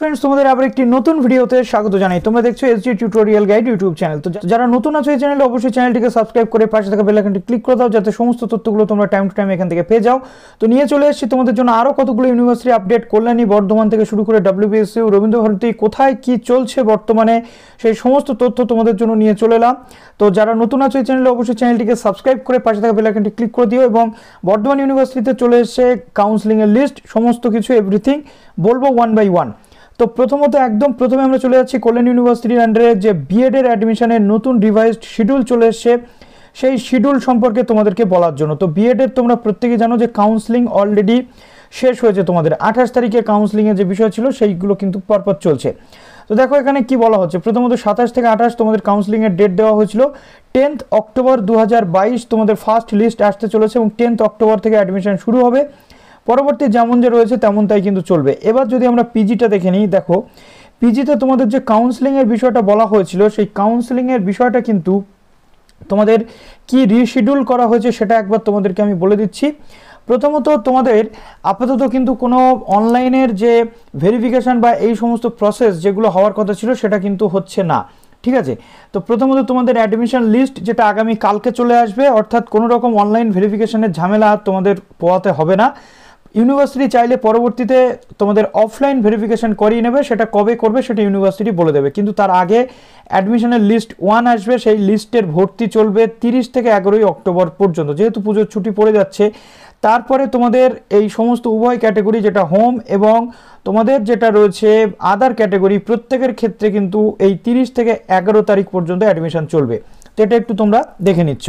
Friends तुम्हारे आबार एक नतून भिडियोते स्वागत जानाई। तुम्हारा देखছো SG tutorial guide YouTube channel. তো যারা নতুন আছো এই চ্যানেলে অবশ্যই চ্যানেলটিকে সাবস্ক্রাইব করে পাশে থাকা বেল আইকনটি ক্লিক করে দাও যাতে সমস্ত তথ্যগুলো তোমরা টাইম টু টাইম এখান থেকে পেয়ে যাও। তো নিয়ে চলে এসেছি তোমাদের জন্য আরো কতগুলো ইউনিভার্সিটি আপডেট, কল্যাণী, বর্ধমান থেকে শুরু করে WBSU, রবীন্দ্রভারতী কোথায় কি চলছে বর্তমানে সেই সমস্ত তথ্য তোমাদের জন্য নিয়ে চলে এলাম। তো যারা নতুন আছো এই চ্যানেলে অবশ্যই চ্যানেলটিকে সাবস্ক্রাইব করে পাশে থাকা বেল আইকনটি ক্লিক করে দিও। এবং বর্ধমান ইউনিভার্সিটিতে চলে এসেছে কাউন্সেলিং এর লিস্ট, সমস্ত কিছু এভরিথিং বলবো ওয়ান বাই ওয়ান। তো প্রথমত একদম প্রথমে আমরা চলে যাচ্ছি কল্যাণী ইউনিভার্সিটির আন্ডারে যে বিএড এর অ্যাডমিশনের নতুন রিভাইজড শিডিউল চলে এসেছে, সেই শিডিউল সম্পর্কে তোমাদেরকে বলার জন্য। তো বিএড এর তোমরা প্রত্যেকেই জানো যে কাউন্সেলিং অলরেডি শেষ হয়েছে, তোমাদের 28 তারিখে কাউন্সেলিং এর যে বিষয় ছিল সেইগুলো কিন্তু পরপর চলছে। তো দেখো এখানে কি বলা হচ্ছে, প্রথমত 27 থেকে 28 তোমাদের কাউন্সেলিং এর ডেট দেওয়া হয়েছিল। 10th অক্টোবর 2022 তোমাদের ফার্স্ট লিস্ট আসতে চলেছে এবং 10th অক্টোবর থেকে অ্যাডমিশন শুরু হবে। পরবর্তী যেমন যে রয়েছে তেমন তাই কিন্তু চলবে। এবার যদি আমরা পিজিটা দেখে নিই, দেখো পিজিতে তোমাদের যে কাউন্সেলিং এর বিষয়টা বলা হয়েছিল সেই কাউন্সেলিং এর বিষয়টা কিন্তু তোমাদের কি রিশিডিউল করা হয়েছে সেটা একবার তোমাদেরকে আমি বলে দিচ্ছি। প্রথমত তোমাদের আপাতত কিন্তু কোনো অনলাইনের যে ভেরিফিকেশন বা এই সমস্ত প্রসেস যেগুলো হওয়ার কথা ছিল সেটা কিন্তু হচ্ছে না, ঠিক আছে। তো প্রথমত তোমাদের অ্যাডমিশন লিস্ট যেটা আগামী কালকে চলে আসবে, অর্থাৎ কোনো রকম অনলাইন ভেরিফিকেশনের ঝামেলা তোমাদের পোয়াতে হবে না। ইউনিভার্সিটি চাইলে পরবর্তীতে তোমাদের অফলাইন ভেরিফিকেশন করিয়ে নেবে, সেটা কবে করবে সেটা ইউনিভার্সিটি বলে দেবে। কিন্তু তার আগে অ্যাডমিশনের লিস্ট 1 আসবে, সেই লিস্টের ভর্তি চলবে 30 থেকে 11ই অক্টোবর পর্যন্ত, যেহেতু পুজোর ছুটি পড়ে যাচ্ছে। তারপরে তোমাদের এই সমস্ত উভয় ক্যাটাগরি যেটা হোম এবং তোমাদের যেটা রয়েছে আদার ক্যাটাগরি, প্রত্যেকের ক্ষেত্রে কিন্তু এই 30 থেকে 11 তারিখ পর্যন্ত অ্যাডমিশন চলবে। তো এটা একটু তোমরা দেখে নিচ্ছ।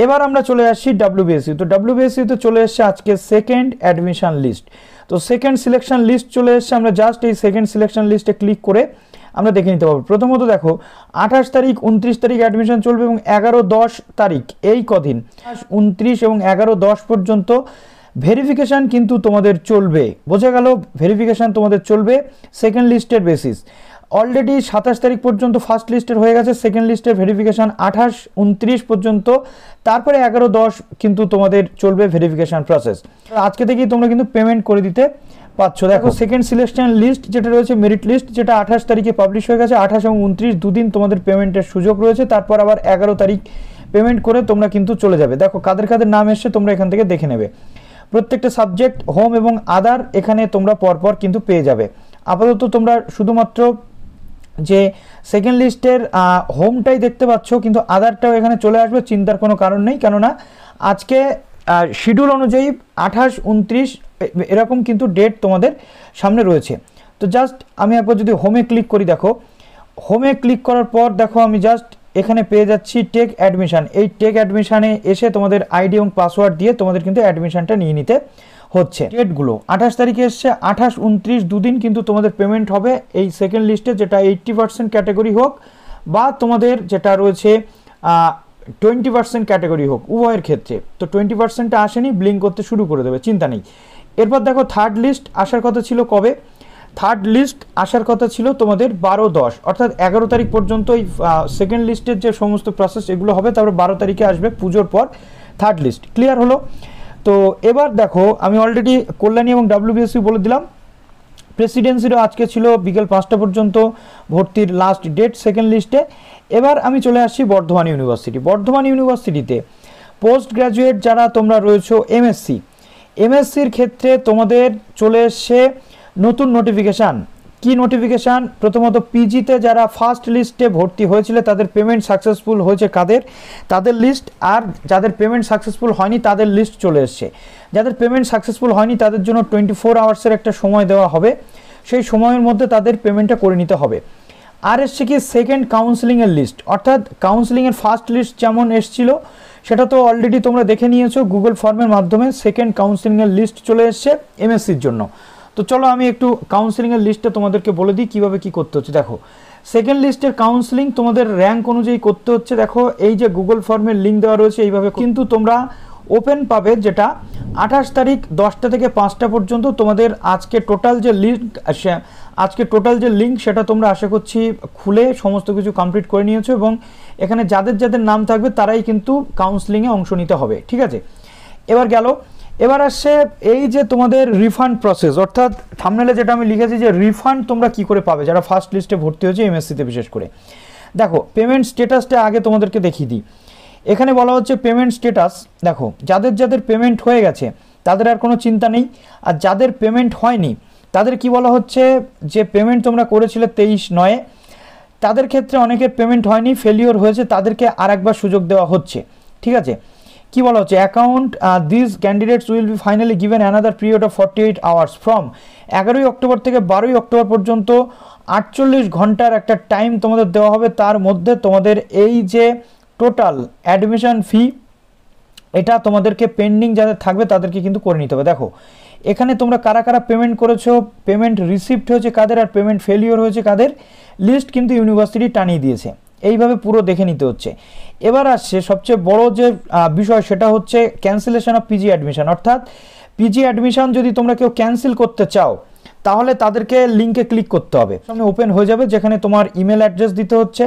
এবার আমরা চলে আসছি WBSU। তো WBSU তে চলে এসছে আজকে সেকেন্ড অ্যাডমিশন লিস্ট। তো সেকেন্ড সিলেকশন লিস্ট চলে এসছে, আমরা জাস্ট এই সেকেন্ড সিলেকশন লিস্টে ক্লিক করে আমরা দেখে নিতে পারবো। প্রথমত দেখো 28 তারিখ 29 তারিখ অ্যাডমিশন চলবে এবং 11-10 তারিখ এই কদিন 29 এবং 11-10 পর্যন্ত ভেরিফিকেশান কিন্তু তোমাদের চলবে। বোঝা গেল, ভেরিফিকেশান তোমাদের চলবে সেকেন্ড লিস্টের বেসিস। অলরেডি 27 তারিখ পর্যন্ত ফার্স্ট লিস্টের হয়ে গেছে, সেকেন্ড লিস্টের ভেরিফিকেশান 28-29 পর্যন্ত, তারপরে 11-10 কিন্তু তোমাদের চলবে ভেরিফিকেশান প্রসেস। আজকে থেকেই তোমরা কিন্তু পেমেন্ট করে দিতে পারছো। দেখো সেকেন্ড সিলেকশন লিস্ট যেটা রয়েছে মেরিট লিস্ট, যেটা 28 তারিখে পাবলিশ হয়ে গেছে। 28 এবং 29 দুদিন তোমাদের পেমেন্টের সুযোগ রয়েছে, তারপর আবার 11 তারিখ পেমেন্ট করে তোমরা কিন্তু চলে যাবে। দেখো কাদের কাদের নাম এসছে তোমরা এখান থেকে দেখে নেবে। প্রত্যেকটা সাবজেক্ট হোম এবং আদার এখানে তোমরা পরপর কিন্তু পেয়ে যাবে। আপাতত তোমরা শুধুমাত্র যে সেকেন্ড লিস্টের হোমটাই দেখতে পাচ্ছ, কিন্তু আদারটাও এখানে চলে আসবে, চিন্তার কোনো কারণ নেই। কেননা আজকে শিডিউল অনুযায়ী 28-29 এরকম কিন্তু ডেট তোমাদের সামনে রয়েছে। তো জাস্ট আমি একবার যদি হোমে ক্লিক করি, দেখো হোমে ক্লিক করার পর দেখো আমি জাস্ট এখানে পেয়ে যাচ্ছি টেক অ্যাডমিশান। এই টেক অ্যাডমিশানে এসে তোমাদের আইডি এবং পাসওয়ার্ড দিয়ে তোমাদের কিন্তু অ্যাডমিশানটা নিয়ে নিতে হচ্ছে। ডেটগুলো 28 তারিখে এসছে, 28-29 দুদিন কিন্তু তোমাদের পেমেন্ট হবে এই সেকেন্ড লিস্টে, যেটা 80% ক্যাটাগরি হোক বা তোমাদের যেটা রয়েছে 20% ক্যাটাগরি হোক, উভয়ের ক্ষেত্রে। তো 20%টা আসেনি, ব্লিঙ্ক করতে শুরু করে দেবে, চিন্তা নেই। এরপর দেখো থার্ড লিস্ট আসার কথা ছিল কবে, থার্ড লিস্ট আসার কথা ছিল তোমাদের 12-10, অর্থাৎ 11 তারিখ পর্যন্ত এই সেকেন্ড লিস্টের যে সমস্ত প্রসেস এগুলো হবে, তারপর 12 তারিখে আসবে পুজোর পর থার্ড লিস্ট। ক্লিয়ার হলো? তো এবার দেখো আমি অলরেডি কল্যাণী এবং WBSU বলে দিলাম। প্রেসিডেন্সিরও আজকে ছিল বিকেল 5টা পর্যন্ত ভর্তির লাস্ট ডেট সেকেন্ড লিস্টে। এবার আমি চলে আসছি বর্ধমান ইউনিভার্সিটি। বর্ধমান ইউনিভার্সিটিতে পোস্ট গ্র্যাজুয়েট যারা তোমরা রয়েছো MSCর ক্ষেত্রে তোমাদের চলে এসছে নতুন নোটিফিকেশান। কি নোটিফিকেশান? প্রথমত পিজিতে যারা ফার্স্ট লিস্টে ভর্তি হয়েছিল তাদের পেমেন্ট সাকসেসফুল হয়েছে কাদের, তাদের লিস্ট, আর যাদের পেমেন্ট সাকসেসফুল হয়নি তাদের লিস্ট চলে এসছে। যাদের পেমেন্ট সাকসেসফুল হয়নি তাদের জন্য 24 আওয়ার্সের একটা সময় দেওয়া হবে, সেই সময়ের মধ্যে তাদের পেমেন্টটা করে নিতে হবে। আর এসছে কি সেকেন্ড কাউন্সেলিংয়ের লিস্ট, অর্থাৎ কাউন্সেলিংয়ের ফার্স্ট লিস্ট যেমন এসছিল সেটা তো অলরেডি তোমরা দেখে নিয়েছো গুগল ফর্মের মাধ্যমে। সেকেন্ড কাউন্সেলিংয়ের লিস্ট চলে এসছে MSCর জন্য। তো চলো আমি একটু কাউন্সেলিংয়ের লিস্টটা তোমাদেরকে বলে দিই কীভাবে কী করতে হচ্ছে। দেখো সেকেন্ড লিস্টের কাউন্সেলিং তোমাদের র্যাঙ্ক অনুযায়ী করতে হচ্ছে। দেখো এই যে গুগল ফর্মের লিঙ্ক দেওয়া রয়েছে এইভাবে কিন্তু তোমরা ওপেন পাবে, যেটা 28 তারিখ 10টা থেকে 5টা পর্যন্ত তোমাদের আজকে টোটাল যে লিঙ্ক সেটা তোমরা আশা করছি খুলে সমস্ত কিছু কমপ্লিট করে নিয়েছো এবং এখানে যাদের যাদের নাম থাকবে তারাই কিন্তু কাউন্সেলিংয়ে অংশ নিতে হবে, ঠিক আছে। এবার গেল এবার আসছে এই যে তোমাদের রিফান্ড প্রসেস, অর্থাৎ থাম্বনেলে যেটা আমি লিখেছি যে রিফান্ড তোমরা কি করে পাবে যারা ফার্স্ট লিস্টে ভর্তি হয়েছে এমএসসিতে বিশেষ করে। দেখো পেমেন্ট স্ট্যাটাসটা আগে তোমাদেরকে দেখিয়ে দিই। এখানে বলা হচ্ছে পেমেন্ট স্ট্যাটাস, দেখো যাদের যাদের পেমেন্ট হয়ে গেছে তাদের আর কোনো চিন্তা নেই, আর যাদের পেমেন্ট হয়নি তাদের কি বলা হচ্ছে যে পেমেন্ট তোমরা করেছিলে 23/9, তাদের ক্ষেত্রে অনেকের পেমেন্ট হয়নি, ফেলিওর হয়েছে, তাদেরকে আর একবার সুযোগ দেওয়া হচ্ছে। ঠিক আছে, কি বলা হচ্ছে account this candidates will be finally given another period of 48 hours from 11ই অক্টোবর থেকে 12ই অক্টোবর পর্যন্ত 48 ঘন্টার একটা টাইম তোমাদের দেওয়া হবে। তার মধ্যে তোমাদের এই যে টোটাল অ্যাডমিশন ফি এটা তোমাদেরকে পেন্ডিং যাদের থাকবে তাদেরকে কিন্তু করে নিতে হবে। দেখো এখানে তোমরা কারা কারা পেমেন্ট করেছো, পেমেন্ট রিসিভড হয়েছে কাদের, আর পেমেন্ট ফেলিওর হয়েছে কাদের, লিস্ট কিন্তু ইউনিভার্সিটি টানিয়ে দিয়েছে। এইভাবে পুরো দেখে নিতে হচ্ছে। এবার আসছে সবচেয়ে বড় যে বিষয়, সেটা হচ্ছে ক্যান্সেলেশন অফ পিজি অ্যাডমিশন। অর্থাৎ পিজি অ্যাডমিশন যদি তোমরা কেউ ক্যান্সেল করতে চাও তাহলে তাদেরকে লিঙ্কে ক্লিক করতে হবে, সামনে ওপেন হয়ে যাবে যেখানে তোমার ইমেল অ্যাড্রেস দিতে হচ্ছে,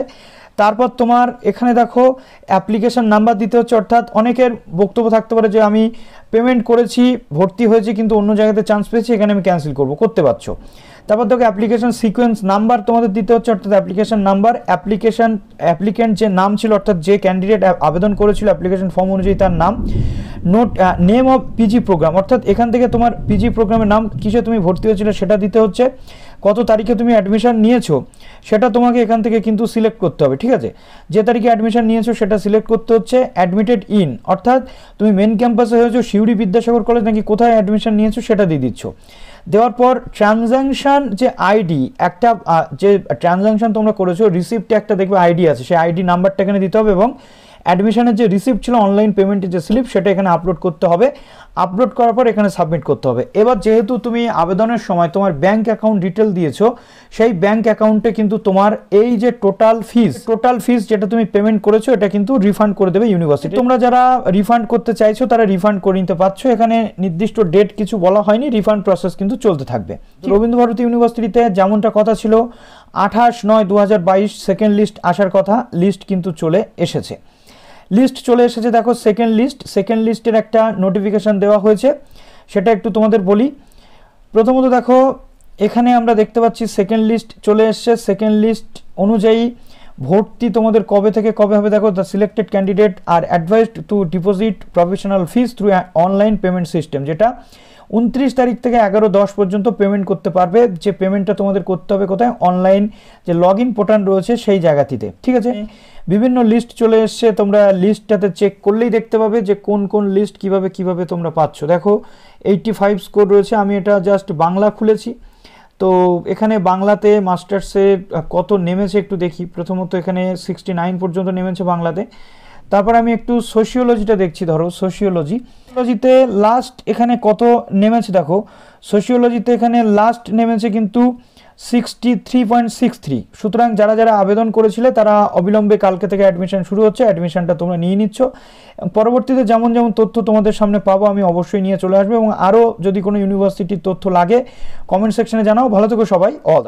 তারপর তোমার এখানে দেখো অ্যাপ্লিকেশন নাম্বার দিতে হচ্ছে। অর্থাৎ অনেকের বক্তব্য থাকতে পারে যে আমি পেমেন্ট করেছি, ভর্তি হয়েছি, কিন্তু অন্য জায়গাতে চান্স পেয়েছি, এখানে আমি ক্যান্সেল করতে পারছো। তারপর দেখো অ্যাপ্লিকেশন সিকোয়েন্স নাম্বার তোমাদের দিতে হচ্ছে, অর্থাৎ অ্যাপ্লিকেশন নাম্বার, অ্যাপ্লিকেন্ট যে নাম ছিল, অর্থাৎ যে ক্যান্ডিডেট আবেদন করেছিল অ্যাপ্লিকেশন ফর্ম অনুযায়ী তার নাম, নেম অফ পিজি প্রোগ্রাম, অর্থাৎ এখান থেকে তোমার পিজি প্রোগ্রামের নাম কিসে তুমি ভর্তি হয়েছিলে সেটা দিতে হচ্ছে, কত তারিখে তুমি অ্যাডমিশন নিয়েছো সেটা তোমাকে এখান থেকে কিন্তু সিলেক্ট করতে হবে। ঠিক আছে, যে তারিখে অ্যাডমিশন নিয়েছো সেটা সিলেক্ট করতে হচ্ছে। অ্যাডমিটেড ইন, অর্থাৎ তুমি মেন ক্যাম্পাসে হয়েছো শিউড়ি বিদ্যাসাগর কলেজ নাকি কোথায় অ্যাডমিশন নিয়েছো সেটা দিয়ে দিচ্ছ। দেওয়ার পর ট্রানজ্যাকশান যে আইডি, একটা যে ট্রানজ্যাকশান তোমরা করেছো রিসিপ্টে একটা দেখবে আইডি আছে, সেই আইডি নাম্বারটা এখানে দিতে হবে, এবং অ্যাডমিশনের যে রিসিপ্ট ছিল অনলাইন পেমেন্টের যে স্লিপ সেটা এখানে আপলোড করতে হবে। আপলোড করার পর এখানে সাবমিট করতে হবে। এবার যেহেতু তুমি আবেদনের সময় তোমার ব্যাঙ্ক অ্যাকাউন্ট ডিটেল দিয়েছো, সেই ব্যাঙ্ক অ্যাকাউন্টে কিন্তু তোমার এই যে টোটাল ফিস যেটা তুমি পেমেন্ট করেছো এটা কিন্তু রিফান্ড করে দেবে ইউনিভার্সিটি। তোমরা যারা রিফান্ড করতে চাইছো তারা রিফান্ড করে নিতে পারছো। এখানে নির্দিষ্ট ডেট কিছু বলা হয়নি, রিফান্ড প্রসেস কিন্তু চলতে থাকবে। রবীন্দ্রভারতী ইউনিভার্সিটিতে যেমনটা কথা ছিল 28/9/2022 সেকেন্ড লিস্ট আসার কথা, লিস্ট কিন্তু চলে এসেছে। দেখো সেকেন্ড লিস্টের একটা নোটিফিকেশান দেওয়া হয়েছে, সেটা একটু তোমাদের বলি। প্রথমত দেখো এখানে আমরা দেখতে পাচ্ছি সেকেন্ড লিস্ট চলে এসছে। সেকেন্ড লিস্ট অনুযায়ী ভর্তি তোমাদের কবে থেকে কবে হবে, দেখো the selected candidate are advised to deposit professional fees through online payment system, যেটা 29 তারিখ থেকে 11/10 পর্যন্ত পেমেন্ট করতে পারবে। যে পেমেন্টটা তোমাদের করতে হবে কোথায়, অনলাইন যে লগ ইন পোর্টাল রয়েছে সেই জায়গাটিতে। ঠিক আছে, বিভিন্ন লিস্ট চলে এসছে, তোমরা লিস্টটাতে চেক করলেই দেখতে পাবে যে কোন কোন লিস্ট কিভাবে তোমরা পাচ্ছ। দেখো 85 স্কোর রয়েছে, আমি এটা জাস্ট বাংলা খুলেছি, তো এখানে বাংলাতে মাস্টার্সের কত নেমেছে একটু দেখি। প্রথমত এখানে 69 পর্যন্ত নেমেছে বাংলাতে। তারপর আমি একটু সোশিওলজিটা দেখছি, ধরো সোশিওলজিতে লাস্ট এখানে কত নেমেছে, দেখো সোশিওলজিতে এখানে লাস্ট নেমেছে কিন্তু 63.63। সুতরাং যারা যারা আবেদন করেছিলে তারা অবিলম্বে কালকে থেকে অ্যাডমিশন শুরু হচ্ছে, অ্যাডমিশনটা তোমরা নিয়ে নিচ্ছ। পরবর্তীতে যেমন তথ্য তোমাদের সামনে পাবো আমি অবশ্যই নিয়ে চলে আসবো, এবং আরও যদি কোনো ইউনিভার্সিটির তথ্য লাগে কমেন্ট সেকশনে জানাও। ভালো থেকো সবাই, অল।